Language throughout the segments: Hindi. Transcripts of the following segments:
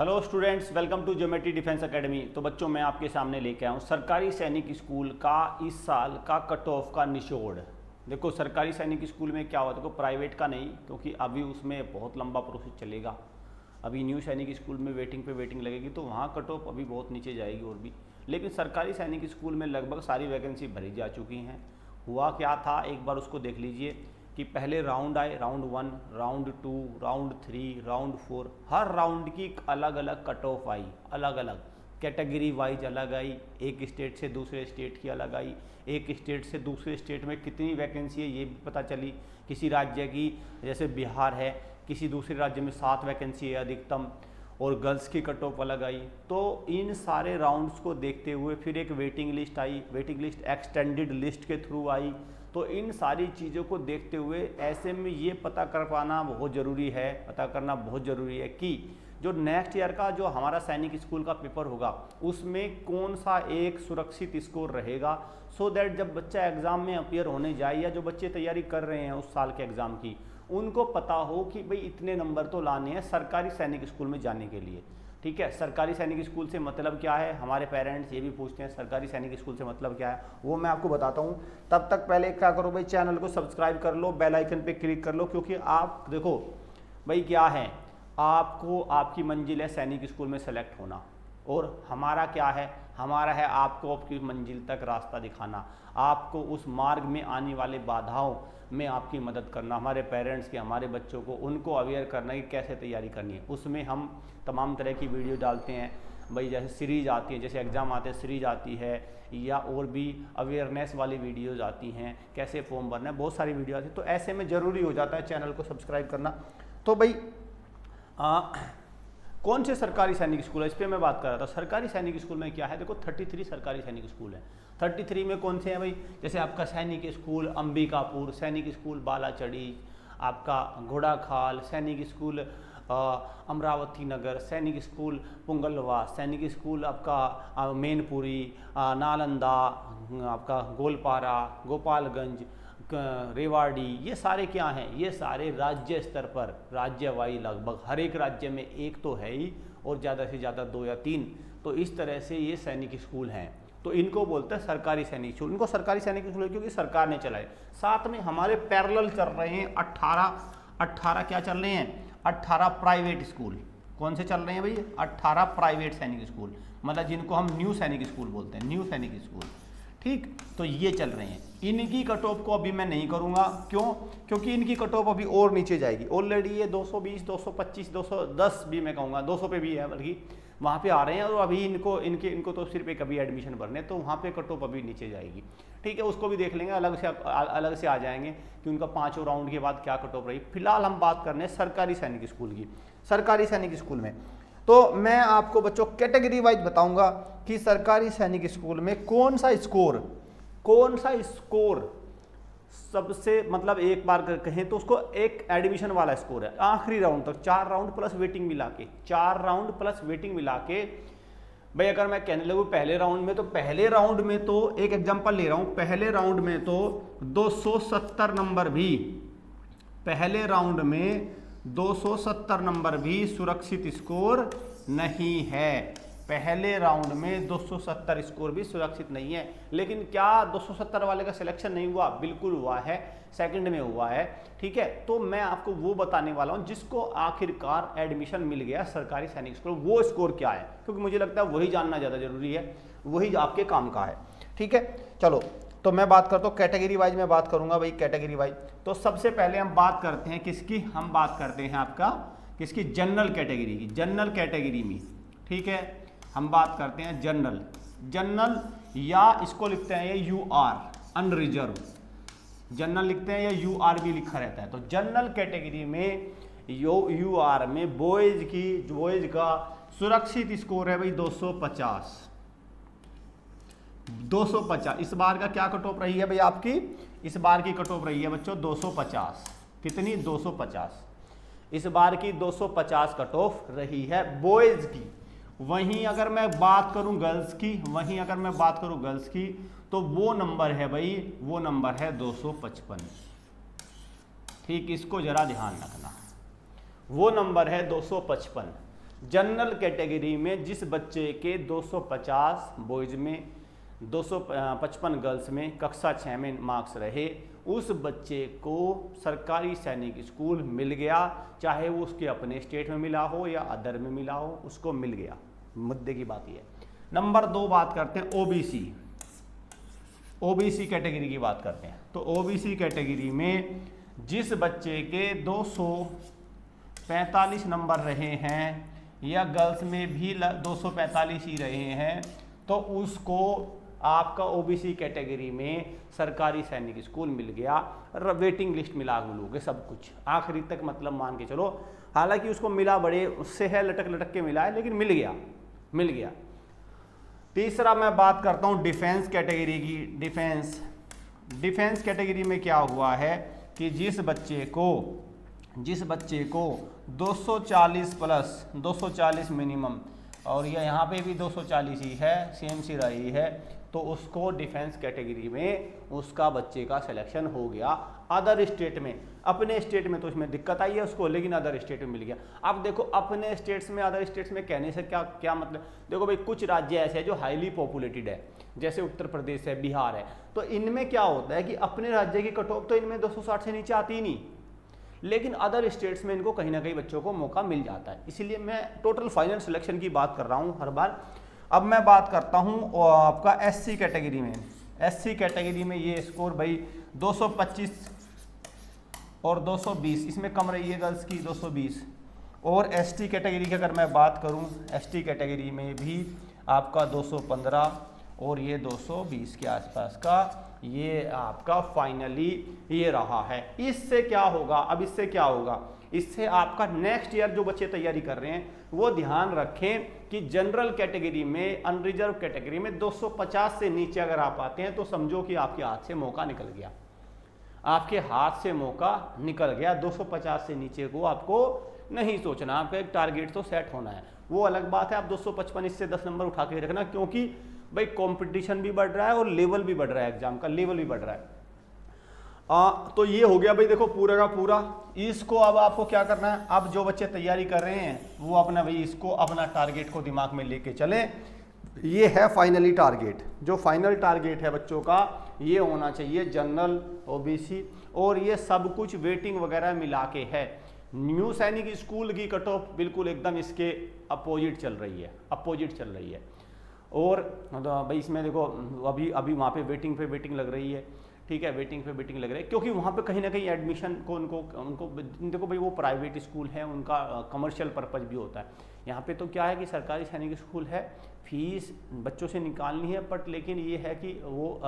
Hello students, welcome to Geometry Defence Academy. तो बच्चों, मैं आपके सामने लेके आया हूँ सरकारी सैनिक स्कूल का इस साल का कट ऑफ का निचोड़। देखो, सरकारी सैनिक स्कूल में क्या हुआ, देखो प्राइवेट का नहीं, क्योंकि अभी उसमें बहुत लंबा प्रोसेस चलेगा। अभी न्यू सैनिक स्कूल में वेटिंग पे वेटिंग लगेगी, तो वहाँ कट ऑफ अभी बहुत नीचे जाएगी और भी। लेकिन सरकारी सैनिक स्कूल में लगभग सारी वैकेंसी भरी जा चुकी हैं। हुआ क्या था, एक बार उसको देख लीजिए कि पहले राउंड आए, राउंड 1, राउंड 2, राउंड 3, राउंड 4। हर राउंड की एक अलग अलग कट ऑफ आई, अलग अलग कैटेगरी वाइज अलग आई। एक स्टेट से दूसरे स्टेट की अलग आई, एक स्टेट से दूसरे स्टेट में कितनी वैकेंसी है ये भी पता चली। किसी राज्य की, जैसे बिहार है, किसी दूसरे राज्य में 7 वैकेंसी है अधिकतम, और गर्ल्स की कट ऑफ अलग आई। तो इन सारे राउंड्स को देखते हुए फिर एक वेटिंग लिस्ट आई, वेटिंग लिस्ट एक्सटेंडेड लिस्ट के थ्रू आई। तो इन सारी चीज़ों को देखते हुए ऐसे में ये पता कर पाना बहुत ज़रूरी है, पता करना बहुत ज़रूरी है कि जो नेक्स्ट ईयर का जो हमारा सैनिक स्कूल का पेपर होगा उसमें कौन सा एक सुरक्षित स्कोर रहेगा, सो दैट जब बच्चा एग्ज़ाम में अपीयर होने जाए या जो बच्चे तैयारी कर रहे हैं उस साल के एग्ज़ाम की, उनको पता हो कि भाई इतने नंबर तो लाने हैं सरकारी सैनिक स्कूल में जाने के लिए। ठीक है, सरकारी सैनिक स्कूल से मतलब क्या है, हमारे पेरेंट्स ये भी पूछते हैं सरकारी सैनिक स्कूल से मतलब क्या है, वो मैं आपको बताता हूँ। तब तक पहले क्या करो भाई, चैनल को सब्सक्राइब कर लो, बेल आइकन पे क्लिक कर लो, क्योंकि आप देखो भाई क्या है, आपको आपकी मंजिल है सैनिक स्कूल में सेलेक्ट होना, और हमारा क्या है, हमारा है आपको आपकी मंजिल तक रास्ता दिखाना, आपको उस मार्ग में आने वाले बाधाओं में आपकी मदद करना, हमारे पेरेंट्स के, हमारे बच्चों को उनको अवेयर करना कि कैसे तैयारी करनी है। उसमें हम तमाम तरह की वीडियो डालते हैं भाई, जैसे सीरीज आती है, जैसे एग्ज़ाम आते हैं सीरीज आती है, या और भी अवेयरनेस वाली वीडियोज़ आती हैं, कैसे फॉर्म भरना है, बहुत सारी वीडियो आती है। तो ऐसे में ज़रूरी हो जाता है चैनल को सब्सक्राइब करना। तो भाई कौन से सरकारी सैनिक स्कूल है, इस पर मैं बात कर रहा था। सरकारी सैनिक स्कूल में क्या है, देखो 33 सरकारी सैनिक स्कूल हैं। 33 में कौन से हैं भाई, जैसे आपका सैनिक स्कूल अंबिकापुर, सैनिक स्कूल बालाचड़ी, आपका घोड़ाखाल, सैनिक स्कूल अमरावती नगर, सैनिक स्कूल पुंगलवा, सैनिक स्कूल आपका मैनपुरी, नालंदा, आपका गोलपारा, गोपालगंज, रेवाड़ी, ये सारे क्या हैं, ये सारे राज्य स्तर पर, राज्यवाई लगभग हर एक राज्य में एक तो है ही, और ज़्यादा से ज़्यादा 2 या 3। तो इस तरह से ये सैनिक स्कूल हैं। तो इनको बोलते हैं सरकारी सैनिक स्कूल। इनको सरकारी सैनिक स्कूल क्योंकि सरकार ने चलाए। साथ में हमारे पैरेलल चल रहे हैं 18 क्या चल रहे हैं, 18 प्राइवेट स्कूल। कौन से चल रहे हैं भाई, 18 प्राइवेट सैनिक स्कूल, मतलब जिनको हम न्यू सैनिक स्कूल बोलते हैं, न्यू सैनिक स्कूल। ठीक, तो ये चल रहे हैं। इनकी कट ऑफ को अभी मैं नहीं करूंगा, क्यों, क्योंकि इनकी कट ऑफ अभी और नीचे जाएगी। ऑलरेडी ये 220, 225, 210 भी मैं कहूँगा, 200 पे भी है, बल्कि वहाँ पे आ रहे हैं। और अभी इनको तो सिर्फ एक अभी एडमिशन भरने, तो वहाँ पे कट ऑफ अभी नीचे जाएगी। ठीक है, उसको भी देख लेंगे, अलग से आ जाएंगे कि उनका 5 राउंड के बाद क्या कट ऑफ रही। फिलहाल हम बात कर रहे हैं सरकारी सैनिक स्कूल की। सरकारी सैनिक स्कूल में तो मैं आपको बच्चों कैटेगरी वाइज बताऊंगा कि सरकारी सैनिक स्कूल में कौन सा स्कोर सबसे, मतलब एक बार कहें तो उसको एक एडमिशन वाला स्कोर है आखिरी राउंड तक, 4 राउंड प्लस वेटिंग मिला के, 4 राउंड प्लस वेटिंग मिला के। भाई अगर मैं कहने लगूँ पहले राउंड में, तो पहले राउंड में तो एक एग्जांपल ले रहा हूँ, पहले राउंड में तो 270 नंबर भी, पहले राउंड में 270 नंबर भी सुरक्षित स्कोर नहीं है। पहले राउंड में 270 स्कोर भी सुरक्षित नहीं है। लेकिन क्या 270 वाले का सिलेक्शन नहीं हुआ, बिल्कुल हुआ है, सेकंड में हुआ है। ठीक है, तो मैं आपको वो बताने वाला हूं जिसको आखिरकार एडमिशन मिल गया सरकारी सैनिक स्कूल, वो स्कोर क्या है, क्योंकि मुझे लगता है वही जानना ज़्यादा जरूरी है, वही आपके काम का है। ठीक है, चलो तो मैं बात करता हूँ कैटेगरी वाइज, मैं बात करूंगा भाई कैटेगरी वाइज। तो सबसे पहले हम बात करते हैं किसकी, हम बात करते हैं आपका किसकी, जनरल कैटेगरी की। जनरल कैटेगरी में, ठीक है, हम बात करते हैं जनरल, या इसको लिखते हैं ये UR, अनरिजर्व। जनरल लिखते हैं, या UR भी लिखा रहता है। तो जनरल कैटेगरी में UR में बॉयज का सुरक्षित स्कोर है भाई 250। इस बार का क्या कट ऑफ रही है भाई आपकी, इस बार की कट ऑफ रही है बच्चों 250। कितनी, 250। इस बार की 250 कट ऑफ रही है बॉयज की। वहीं अगर मैं बात करूं गर्ल्स की, तो वो नंबर है भाई, वो नंबर है 255। ठीक, इसको जरा ध्यान रखना, वो नंबर है 255। जनरल कैटेगरी में जिस बच्चे के 250 बॉयज़ में 255 गर्ल्स में कक्षा 6 में मार्क्स रहे, उस बच्चे को सरकारी सैनिक स्कूल मिल गया, चाहे वो उसके अपने स्टेट में मिला हो या अदर में मिला हो, उसको मिल गया। मुद्दे की बात यह है। नंबर 2 बात करते हैं ओबीसी। ओबीसी कैटेगरी की बात करते हैं। तो ओबीसी कैटेगरी में जिस बच्चे के 245 नंबर रहे हैं या गर्ल्स में भी 245 ही रहे हैं, तो उसको आपका ओबीसी कैटेगरी में सरकारी सैनिक स्कूल मिल गया। वेटिंग लिस्ट मिला लोगे सब कुछ आखिरी तक, मतलब मान के चलो, हालांकि उसको मिला बड़े उससे है, लटक लटक के मिला है, लेकिन मिल गया, मिल गया। तीसरा मैं बात करता हूं डिफेंस कैटेगरी की। डिफेंस कैटेगरी में क्या हुआ है कि जिस बच्चे को 240 प्लस 240 मिनिमम, और ये यहाँ पे भी 240 ही है, सेम सी रही है, तो उसको डिफेंस कैटेगरी में उसका बच्चे का सिलेक्शन हो गया। अदर स्टेट में, अपने स्टेट में तो इसमें दिक्कत आई है उसको, लेकिन अदर स्टेट में मिल गया। अब देखो अपने स्टेट्स में अदर स्टेट्स में कहने से क्या क्या मतलब, देखो भाई कुछ राज्य ऐसे हैं जो हाईली पॉपुलेटेड है, जैसे उत्तर प्रदेश है, बिहार है, तो इनमें क्या होता है कि अपने राज्य की कट ऑफ तो इनमें 260 से नीचे आती ही नहीं, लेकिन अदर स्टेट्स में इनको कहीं ना कहीं बच्चों को मौका मिल जाता है। इसीलिए मैं टोटल फाइनल सिलेक्शन की बात कर रहा हूँ हर बार। अब मैं बात करता हूँ आपका एससी कैटेगरी में। एससी कैटेगरी में ये स्कोर भाई 225 और 220, इसमें कम रही है गर्ल्स की 220। और एसटी कैटेगरी की अगर मैं बात करूँ, एसटी कैटेगरी में भी आपका 215 और ये 220 के आसपास का ये आपका फाइनली ये रहा है। इससे क्या होगा, अब इससे क्या होगा, इससे आपका नेक्स्ट ईयर जो बच्चे तैयारी कर रहे हैं वो ध्यान रखें कि जनरल कैटेगरी में, अनरिजर्व कैटेगरी में 250 से नीचे अगर आप आते हैं तो समझो कि आपके हाथ से मौका निकल गया, आपके हाथ से मौका निकल गया। 250 से नीचे को आपको नहीं सोचना, आपका एक टारगेट तो सेट होना है। वो अलग बात है आप 255 इससे 10 नंबर उठा के रखना, क्योंकि भाई कंपटीशन भी बढ़ रहा है और लेवल भी बढ़ रहा है, एग्जाम का लेवल भी बढ़ रहा है। तो ये हो गया भाई देखो पूरा का पूरा। इसको अब आपको क्या करना है, अब जो बच्चे तैयारी कर रहे हैं वो अपना भाई इसको अपना टारगेट को दिमाग में लेके चले। ये है फाइनली टारगेट, जो फाइनल टारगेट है बच्चों का ये होना चाहिए जनरल, ओबीसी, और ये सब कुछ वेटिंग वगैरह मिला के है। न्यू सैनिक स्कूल की कट ऑफ बिल्कुल एकदम इसके अपोजिट चल रही है, अपोजिट चल रही है। और भाई इसमें देखो अभी अभी वहाँ पे वेटिंग लग रही है, ठीक है, वेटिंग पे वेटिंग लग रही है, क्योंकि वहाँ पे कहीं ना कहीं एडमिशन को उनको देखो भाई वो प्राइवेट स्कूल है, उनका कमर्शियल पर्पज़ भी होता है। यहाँ पे तो क्या है कि सरकारी सैनिक स्कूल है, फीस बच्चों से निकालनी है, बट लेकिन ये है कि वो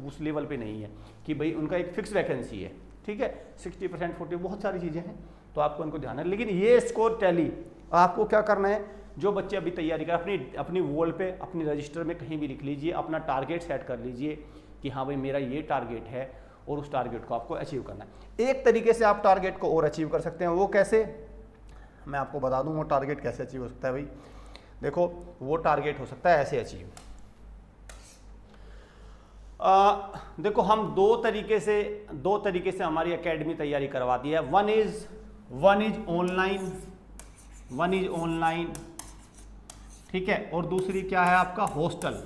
उस लेवल पे नहीं है कि भाई उनका एक फिक्स वैकेंसी है, ठीक है, 60% 40, बहुत सारी चीज़ें हैं, तो आपको उनको ध्यान है। लेकिन ये स्कोर टैली आपको क्या करना है, जो बच्चे अभी तैयारी कर अपनी वॉल पे, अपनी रजिस्टर में कहीं भी लिख लीजिए, अपना टारगेट सेट कर लीजिए कि हाँ भाई मेरा ये टारगेट है और उस टारगेट को आपको अचीव करना है। एक तरीके से आप टारगेट को और अचीव कर सकते हैं, वो कैसे, मैं आपको बता दूं वो टारगेट कैसे अचीव हो सकता है भाई। देखो वो टारगेट हो सकता है ऐसे अचीव। देखो हम दो तरीके से हमारी एकेडमी तैयारी करवाती है। वन इज ऑनलाइन, ठीक है, और दूसरी क्या है आपका हॉस्टल,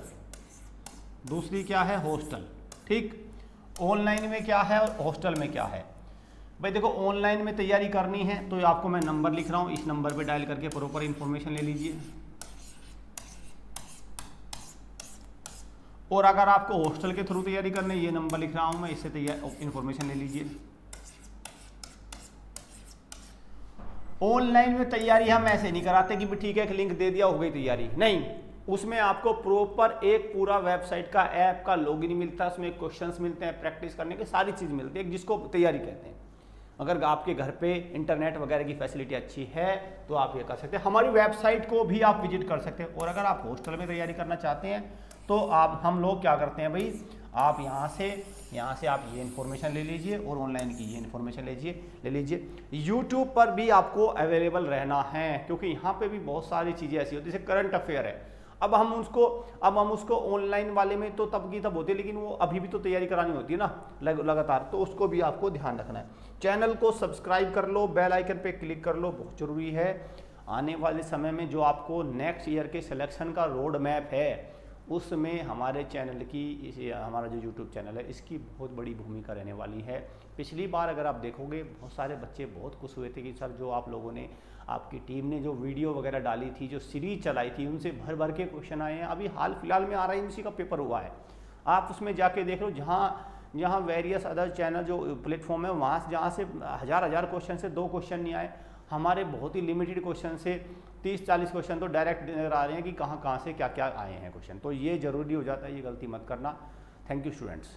दूसरी क्या है हॉस्टल, ठीक। ऑनलाइन में क्या है और हॉस्टल में क्या है भाई। देखो ऑनलाइन में तैयारी करनी है तो आपको मैं नंबर लिख रहा हूं, इस नंबर पे डायल करके प्रॉपर इंफॉर्मेशन ले लीजिए। और अगर आपको हॉस्टल के थ्रू तैयारी करनी है, ये नंबर लिख रहा हूं मैं, इससे इंफॉर्मेशन ले लीजिए। ऑनलाइन में तैयारी हम ऐसे नहीं कराते कि ठीक है एक लिंक दे दिया हो गई तैयारी, नहीं, उसमें आपको प्रॉपर एक पूरा वेबसाइट का, ऐप का लॉगिन मिलता है, उसमें क्वेश्चंस मिलते हैं, प्रैक्टिस करने की सारी चीज़ मिलती है, जिसको तैयारी कहते हैं। अगर आपके घर पे इंटरनेट वगैरह की फैसिलिटी अच्छी है तो आप ये कर सकते हैं, हमारी वेबसाइट को भी आप विजिट कर सकते हैं। और अगर आप हॉस्टल में तैयारी करना चाहते हैं तो हम लोग क्या करते हैं भाई, आप यहाँ से आप ये इन्फॉर्मेशन ले लीजिए और ऑनलाइन की ये इन्फॉर्मेशन ले लीजिए। यूट्यूब पर भी आपको अवेलेबल रहना है, क्योंकि यहाँ पे भी बहुत सारी चीज़ें ऐसी होती है, जैसे करंट अफेयर है। अब हम उसको ऑनलाइन वाले में तो तब की तब होती है, लेकिन वो अभी भी तो तैयारी करानी होती है ना लगातार, तो उसको भी आपको ध्यान रखना है। चैनल को सब्सक्राइब कर लो, बेल आइकन पे क्लिक कर लो, बहुत ज़रूरी है। आने वाले समय में जो आपको नेक्स्ट ईयर के सिलेक्शन का रोड मैप है उसमें हमारे चैनल की, हमारा जो यूट्यूब चैनल है इसकी बहुत बड़ी भूमिका रहने वाली है। पिछली बार अगर आप देखोगे बहुत सारे बच्चे बहुत खुश हुए थे कि सर जो आप लोगों ने, आपकी टीम ने जो वीडियो वगैरह डाली थी, जो सीरीज चलाई थी, उनसे भर भर के क्वेश्चन आए हैं। अभी हाल फिलहाल में RIMC का पेपर हुआ है, आप उसमें जाके देख लो, जहाँ वेरियस अदर चैनल जो प्लेटफॉर्म है वहाँ से जहाँ से हज़ार क्वेश्चन से 2 क्वेश्चन नहीं आए, हमारे बहुत ही लिमिटेड क्वेश्चन से 30-40 क्वेश्चन तो डायरेक्ट नजर आ रहे हैं कि कहाँ से क्या क्या आए हैं क्वेश्चन। तो ये ज़रूरी हो जाता है, ये गलती मत करना। Thank you students.